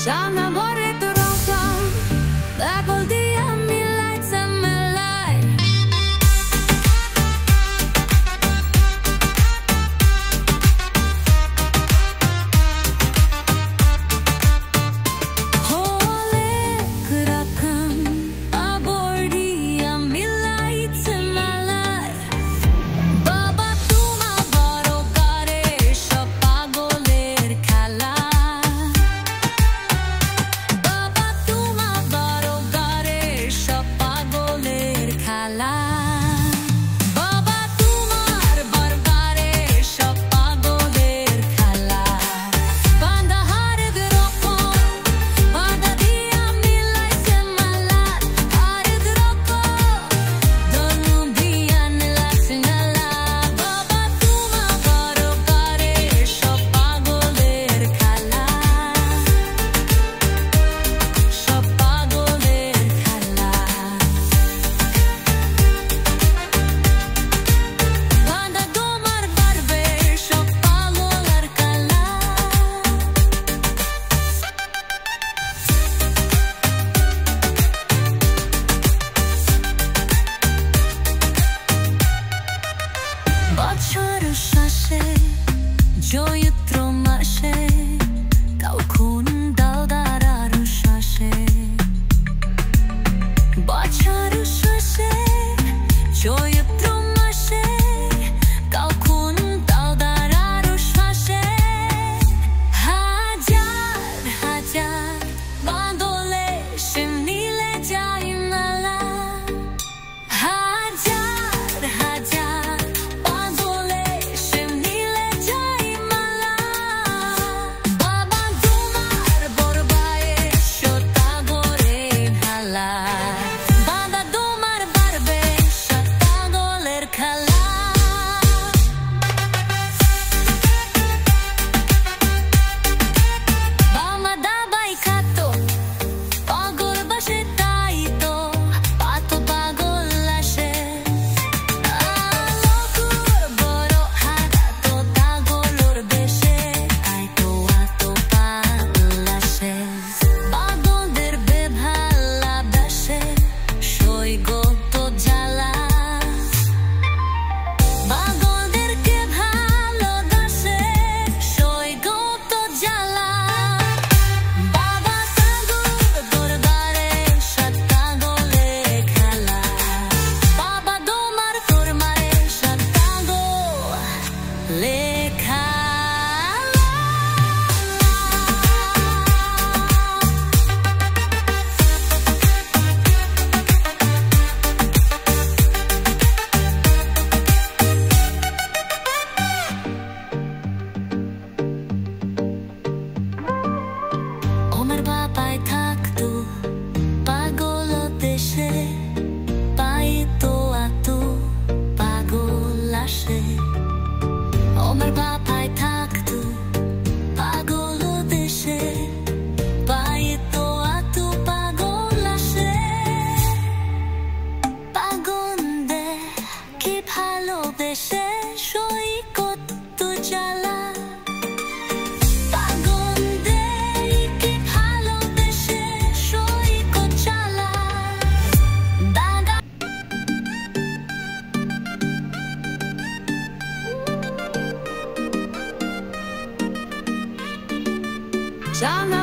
Sana vorrei rosa, da col dia mi lights and me light. Hole krakam, abordia mi lights and my light. Baba tuma baro kare sab pagoler khela. Baba tuma baro kare sab pagoler khela. Baba tumar barbare sab pagoler khela. Banda har grokon, banda dia mi lights and my light. Har grokon, donu diyan lasinala. Baba tuma baro kare sab pagoler khela. Sab pagoler khela. Banda domar barbe sab pagoler khela. বছর শেষে জয়ত্র মাসে কাউকুন দাওদারার শ্বাসে বছর শেষে জয়ত্র মাসে কাউকুন দাওদারার শ্বাসে হাজার হাজার বাঁদলে শিমনিলে যাই মালা হাজার হাজার বাঁদলে শিমনিলে যাই মালা বাবা তোমার বরবায়ে শতা গরে ঢালা বাবা তোমার বারবে শতা গলের খেলা বাবা দাবাই খাতো পাগল বসে তাই তো পাতো পাগল আসে আলোকুর বড় হারাতো তাগলুর বেশে আইতো আতো পাগল আসে পাগলদের বেভালোবাসে সৈগত জ্বালা পাগলদেরকে ভালোবাসে সৈগত জ্বালা বাবা সাগর দরবারে সাত পাগলে খেলা বাবা তোমার তোর মারে সাত পাগল লেখা ওমর বাবাই থাকতো পাগল দেশে পাইতো আতো পাগল আসে ওমর বাবাই থাকতো পাগল দেশে পাইতো আতো পাগল আসে পাগলদে কি ভালোবেসে সৈকত জ্বালা পাগলদে কি ভালোবেসে সৈকত জ্বালা দাগা Sana